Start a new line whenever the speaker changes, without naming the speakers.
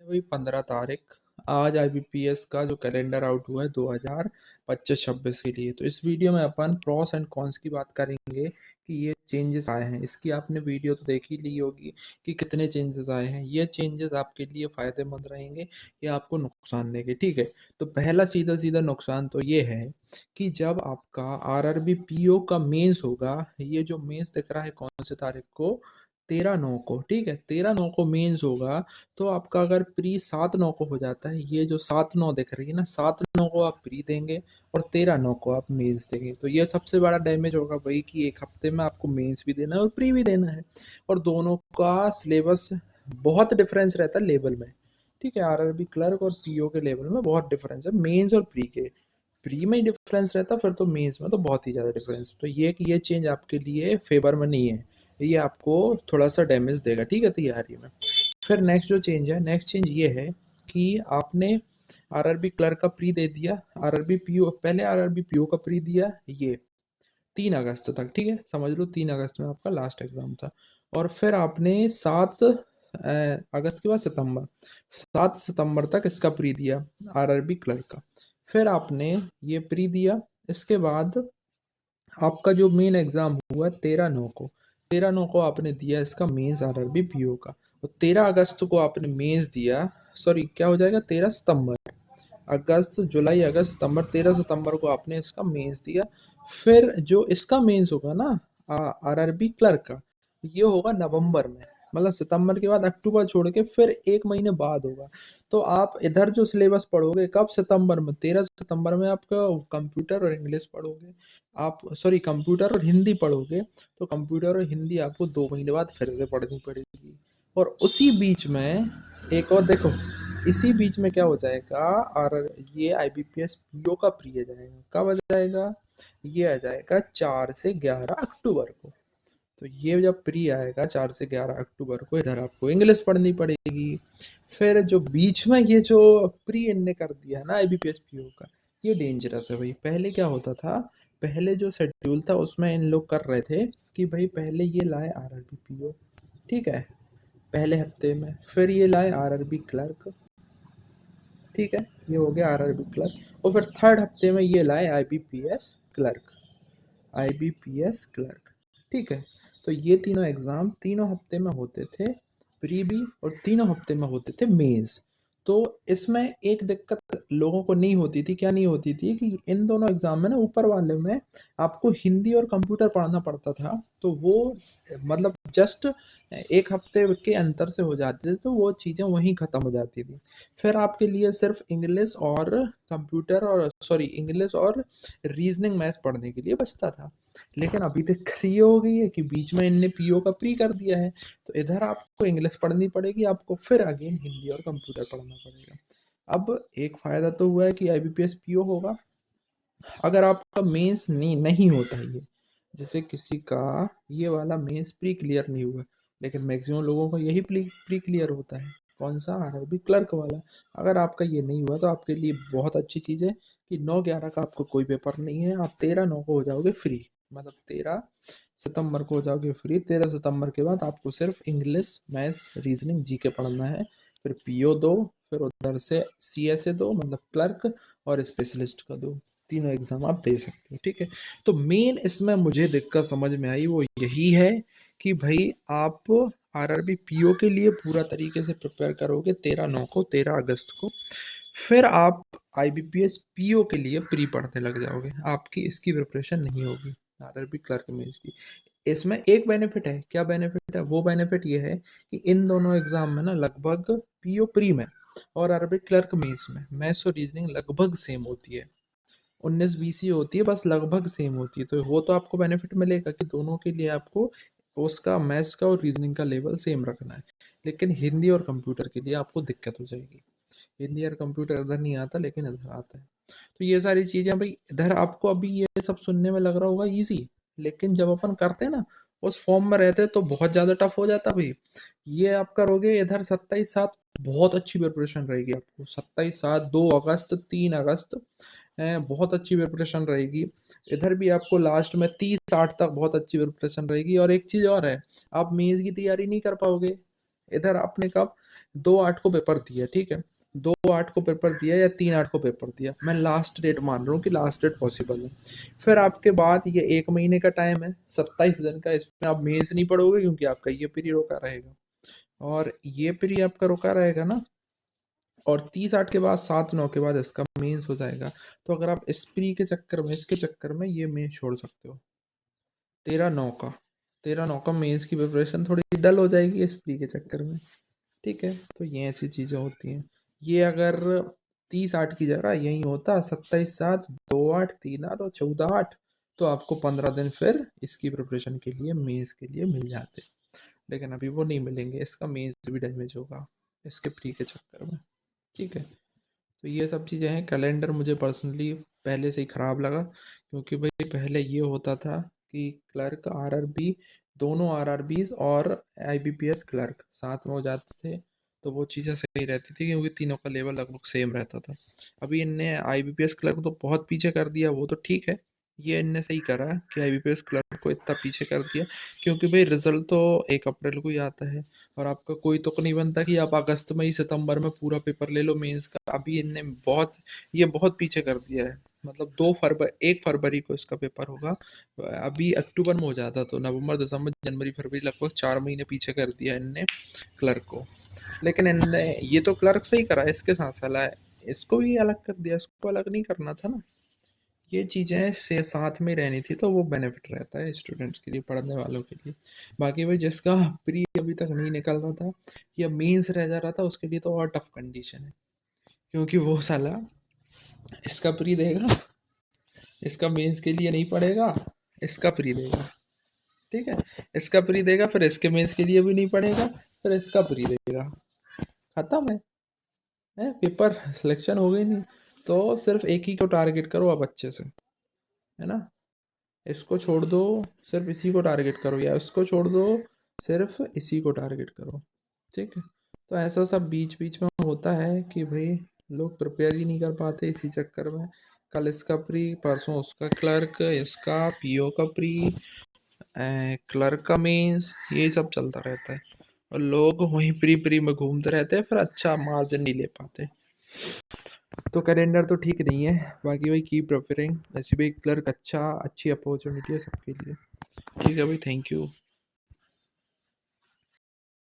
वही 15 तारीख। आज आईबीपीएस का जो कैलेंडर आउट हुआ है 2025-26 के लिए। तो इस वीडियो में अपन प्रॉस एंड कॉन्स की बात करेंगे कि ये चेंजेस आए हैं। इसकी आपने वीडियो तो देख ही ली होगी कि कितने चेंजेस आए हैं। ये चेंजेस आपके लिए फ़ायदेमंद रहेंगे या आपको नुकसान देंगे, ठीक है। तो पहला सीधा सीधा नुकसान तो ये है कि जब आपका आरआरबी पीओ का मेंस होगा, ये जो मेंस दिख रहा है कौन से तारीख को, 13/9 को, ठीक है। 13/9 को मेंस होगा। तो आपका अगर प्री 7/9 को हो जाता है, ये जो 7/9 दिख रही है ना, 7/9 को आप प्री देंगे और 13/9 को आप मेंस देंगे। तो ये सबसे बड़ा डैमेज होगा वही कि एक हफ्ते में आपको मेंस भी देना है और प्री भी देना है, और दोनों का सिलेबस बहुत डिफरेंस रहता है लेवल में, ठीक है। आरआरबी क्लर्क और पीओ के लेवल में बहुत डिफरेंस है मेंस और प्री के। प्री में ही डिफरेंस रहता, फिर तो मेंस में तो बहुत ही ज़्यादा डिफरेंस। तो ये चेंज आपके लिए फेवर में नहीं है, ये आपको थोड़ा सा डैमेज देगा, ठीक है, तैयारी में। फिर नेक्स्ट जो चेंज है, नेक्स्ट चेंज ये है कि आपने आरआरबी क्लर्क का प्री दे दिया, आरआरबी पीओ, पहले आरआरबी पीओ का प्री दिया, ये 3 अगस्त तक, ठीक है, समझ लो 3 अगस्त में आपका लास्ट एग्जाम था। और फिर आपने 7 अगस्त के बाद सितंबर, 7 सितंबर तक इसका प्री दिया आरआरबी क्लर्क का। फिर आपने ये प्री दिया, इसके बाद आपका जो मेन एग्जाम हुआ 13/9 को, 13/9 को आपने दिया इसका मेंस आरआरबी पीओ का। और 13 अगस्त को आपने मेंस दिया, सॉरी क्या हो जाएगा, 13 सितंबर, अगस्त जुलाई अगस्त सितंबर, 13 सितंबर को आपने इसका मेंस दिया। फिर जो इसका मेंस होगा ना आरआरबी क्लर्क का, ये होगा नवंबर में, मतलब सितंबर के बाद अक्टूबर छोड़ के फिर एक महीने बाद होगा। तो आप इधर जो सिलेबस पढ़ोगे कब, सितंबर में, 13 सितंबर में आपका कंप्यूटर और इंग्लिश पढ़ोगे आप, सॉरी कंप्यूटर और हिंदी पढ़ोगे। तो कंप्यूटर और हिंदी आपको 2 महीने बाद फिर से पढ़नी पड़ेगी। और उसी बीच में एक और देखो, इसी बीच में क्या हो जाएगा, और ये आईबीपीएस पीओ का प्री आ जाएगा, कब आ जाएगा, ये आ जाएगा 4 से 11 अक्टूबर को। तो ये जब प्री आएगा 4 से 11 अक्टूबर को, इधर आपको इंग्लिश पढ़नी पड़ेगी। फिर जो बीच में ये जो प्री इनने कर दिया है ना आईबीपीएस पीओ का, ये डेंजरस है भाई। पहले क्या होता था, पहले जो शेड्यूल था उसमें इन लोग कर रहे थे कि भाई पहले ये लाए आरआरबी पीओ, ठीक है, पहले हफ्ते में, फिर ये लाए आरआरबी क्लर्क, ठीक है, ये हो गया आरआरबी क्लर्क, और फिर थर्ड हफ्ते में ये लाए आईबीपीएस क्लर्क, आईबीपीएस क्लर्क, ठीक है। तो ये तीनों एग्जाम तीनों हफ्ते में होते थे, प्री भी, और तीनों हफ्ते में होते थे मेंस। तो इसमें एक दिक्कत लोगों को नहीं होती थी, क्या नहीं होती थी, कि इन दोनों एग्जाम में ना ऊपर वाले में आपको हिंदी और कंप्यूटर पढ़ना पड़ता था। तो वो मतलब जस्ट एक हफ्ते के अंतर से हो जाते थे, तो वो चीज़ें वहीं ख़त्म हो जाती थी। फिर आपके लिए सिर्फ इंग्लिश और कंप्यूटर, और सॉरी इंग्लिश और रीजनिंग मैथ्स पढ़ने के लिए बचता था। लेकिन अभी दिक्कत ये हो गई है कि बीच में इनने पीओ का प्री कर दिया है, तो इधर आपको इंग्लिश पढ़नी पड़ेगी, आपको फिर अगेन हिंदी और कंप्यूटर पढ़ना पड़ेगा। अब एक फ़ायदा तो हुआ है कि आईबीपीएस पीओ होगा। अगर आपका मेंस नहीं नहीं होता है, ये जैसे किसी का ये वाला मेंस प्री क्लियर नहीं हुआ, लेकिन मैक्सिमम लोगों का यही प्री प्री क्लियर होता है, कौन सा, आरआरबी क्लर्क वाला। अगर आपका ये नहीं हुआ तो आपके लिए बहुत अच्छी चीज़ है कि 9/11 का आपको कोई पेपर नहीं है, आप 13/9 को हो जाओगे फ्री, मतलब 13 सितंबर को हो जाओगे फ्री। 13 सितंबर के बाद आपको सिर्फ इंग्लिश मैथ्स रीजनिंग जीके पढ़ना है, फिर पीओ दो, फिर उधर से सीएसए दो, मतलब क्लर्क, और स्पेशलिस्ट का दो, तीनों एग्जाम आप दे सकते हो, ठीक है। तो मेन इसमें मुझे दिक्कत समझ में आई वो यही है कि भाई आप आरआरबी पीओ के लिए पूरा तरीके से प्रिपेयर करोगे 13/9 को, 13 अगस्त को, फिर आप आईबीपीएस पीओ के लिए प्री पढ़ने लग जाओगे, आपकी इसकी प्रिपरेशन नहीं होगी आरआरबी क्लर्क में इसकी। इसमें एक बेनिफिट है, क्या बेनिफिट है, वो बेनिफिट ये है कि इन दोनों एग्जाम में ना लगभग पीओ प्री में और आरआरबी क्लर्क मेंस में मैथ्स और रीजनिंग लगभग सेम होती है, 19-20 ही होती है, बस लगभग सेम होती है। तो वो तो आपको बेनिफिट मिलेगा कि दोनों के लिए आपको उसका मैथ्स का और रीजनिंग का लेवल सेम रखना है। लेकिन हिंदी और कंप्यूटर के लिए आपको दिक्कत हो जाएगी, हिंदी और कंप्यूटर इधर नहीं आता लेकिन इधर आता है। तो ये सारी चीज़ें भाई, इधर आपको अभी ये सब सुनने में लग रहा होगा इजी, लेकिन जब अपन करते हैं ना, उस फॉर्म में रहते हैं तो बहुत ज़्यादा टफ हो जाता है भाई। ये आप करोगे इधर 27/7, बहुत अच्छी प्रिपरेशन रहेगी आपको, 27/7, 2 अगस्त, 3 अगस्त, बहुत अच्छी प्रिपरेशन रहेगी। इधर भी आपको लास्ट में 30/8 तक बहुत अच्छी प्रिपरेशन रहेगी। और एक चीज़ और है, आप मेंस की तैयारी नहीं कर पाओगे, इधर आपने कब 2/8 को पेपर दिया, ठीक है, 2/8 को पेपर दिया या 3/8 को पेपर दिया, मैं लास्ट डेट मान रहा हूँ कि लास्ट डेट पॉसिबल है। फिर आपके बाद ये 1 महीने का टाइम है, 27 दिन का, इसमें आप मेंस नहीं पढ़ोगे क्योंकि आपका ये पीरियड रोका रहेगा और ये पीरियड आपका रोका रहेगा ना, और 30/8 के बाद 7/9 के बाद इसका मेंस हो जाएगा। तो अगर आप इस प्री के चक्कर में, इसके चक्कर में ये मेंस छोड़ सकते हो। 13/9 का, 13/9 का मेंस की प्रिपरेशन थोड़ी डल हो जाएगी इस प्री के चक्कर में, ठीक है। तो ये ऐसी चीज़ें होती हैं। ये अगर 30/8 की जगह यही होता 27/7, 2/8, 3/8 और 14/8, तो आपको 15 दिन फिर इसकी प्रिपरेशन के लिए, मेंस के लिए मिल जाते। लेकिन अभी वो नहीं मिलेंगे, इसका मेंस भी डैमेज होगा इसके प्री के चक्कर में, ठीक है। तो ये सब चीज़ें हैं। कैलेंडर मुझे पर्सनली पहले से ही ख़राब लगा, क्योंकि भाई पहले ये होता था कि क्लर्क, आरआरबी, दोनों आरआरबीज और आईबीपीएस क्लर्क साथ में हो जाते थे, तो वो चीज़ें सही रहती थी क्योंकि तीनों का लेवल लगभग सेम रहता था। अभी इनने आईबीपीएस क्लर्क तो बहुत पीछे कर दिया, वो तो ठीक है, ये इनने सही करा कि आईबीपीएस क्लर्क को इतना पीछे कर दिया, क्योंकि भाई रिजल्ट तो 1 अप्रैल को ही आता है और आपका कोई तुक नहीं बनता कि आप अगस्त में ही, सितंबर में पूरा पेपर ले लो मेंस का। अभी इनने ये बहुत पीछे कर दिया है। मतलब 1 फरवरी को इसका पेपर होगा, अभी अक्टूबर में हो जाता तो नवंबर, दिसंबर, जनवरी, फरवरी, लगभग 4 महीने पीछे कर दिया इनने क्लर्क को। लेकिन इनने ये तो क्लर्क से ही करा, इसके साथ साला इसको भी अलग कर दिया, इसको अलग नहीं करना था ना। ये चीज़ें से साथ में रहनी थी, तो वो बेनिफिट रहता है स्टूडेंट्स के लिए, पढ़ने वालों के लिए। बाकी भाई जिसका प्री अभी तक नहीं निकल रहा था या मेंस रह जा रहा था, उसके लिए तो और टफ कंडीशन है, क्योंकि वो साला इसका प्री देगा, इसका मेंस के लिए नहीं पढ़ेगा, इसका प्री देगा, ठीक है, इसका प्री देगा, फिर इसके मेंस के लिए भी नहीं पढ़ेगा, फिर इसका प्री देगा, खत्म है पेपर, सिलेक्शन हो गई नहीं। तो सिर्फ एक ही को टारगेट करो आप अच्छे से, है ना, इसको छोड़ दो, सिर्फ इसी को टारगेट करो, या इसको छोड़ दो, सिर्फ इसी को टारगेट करो, ठीक है। तो ऐसा सब बीच बीच में होता है कि भाई लोग प्रिपेयर ही नहीं कर पाते इसी चक्कर में। कल इसका प्री, परसों उसका क्लर्क, इसका पीओ का प्री, क्लर्क का मेंस, यही सब चलता रहता है और लोग वहीं प्री प्री में घूमते रहते हैं, फिर अच्छा मार्जिन नहीं ले पाते। तो कैलेंडर तो ठीक नहीं है, बाकी भाई कीप प्रिपेयरिंग, ऐसी भी क्लर्क अच्छी अपॉर्चुनिटी है सबके लिए, ठीक है भाई, थैंक यू।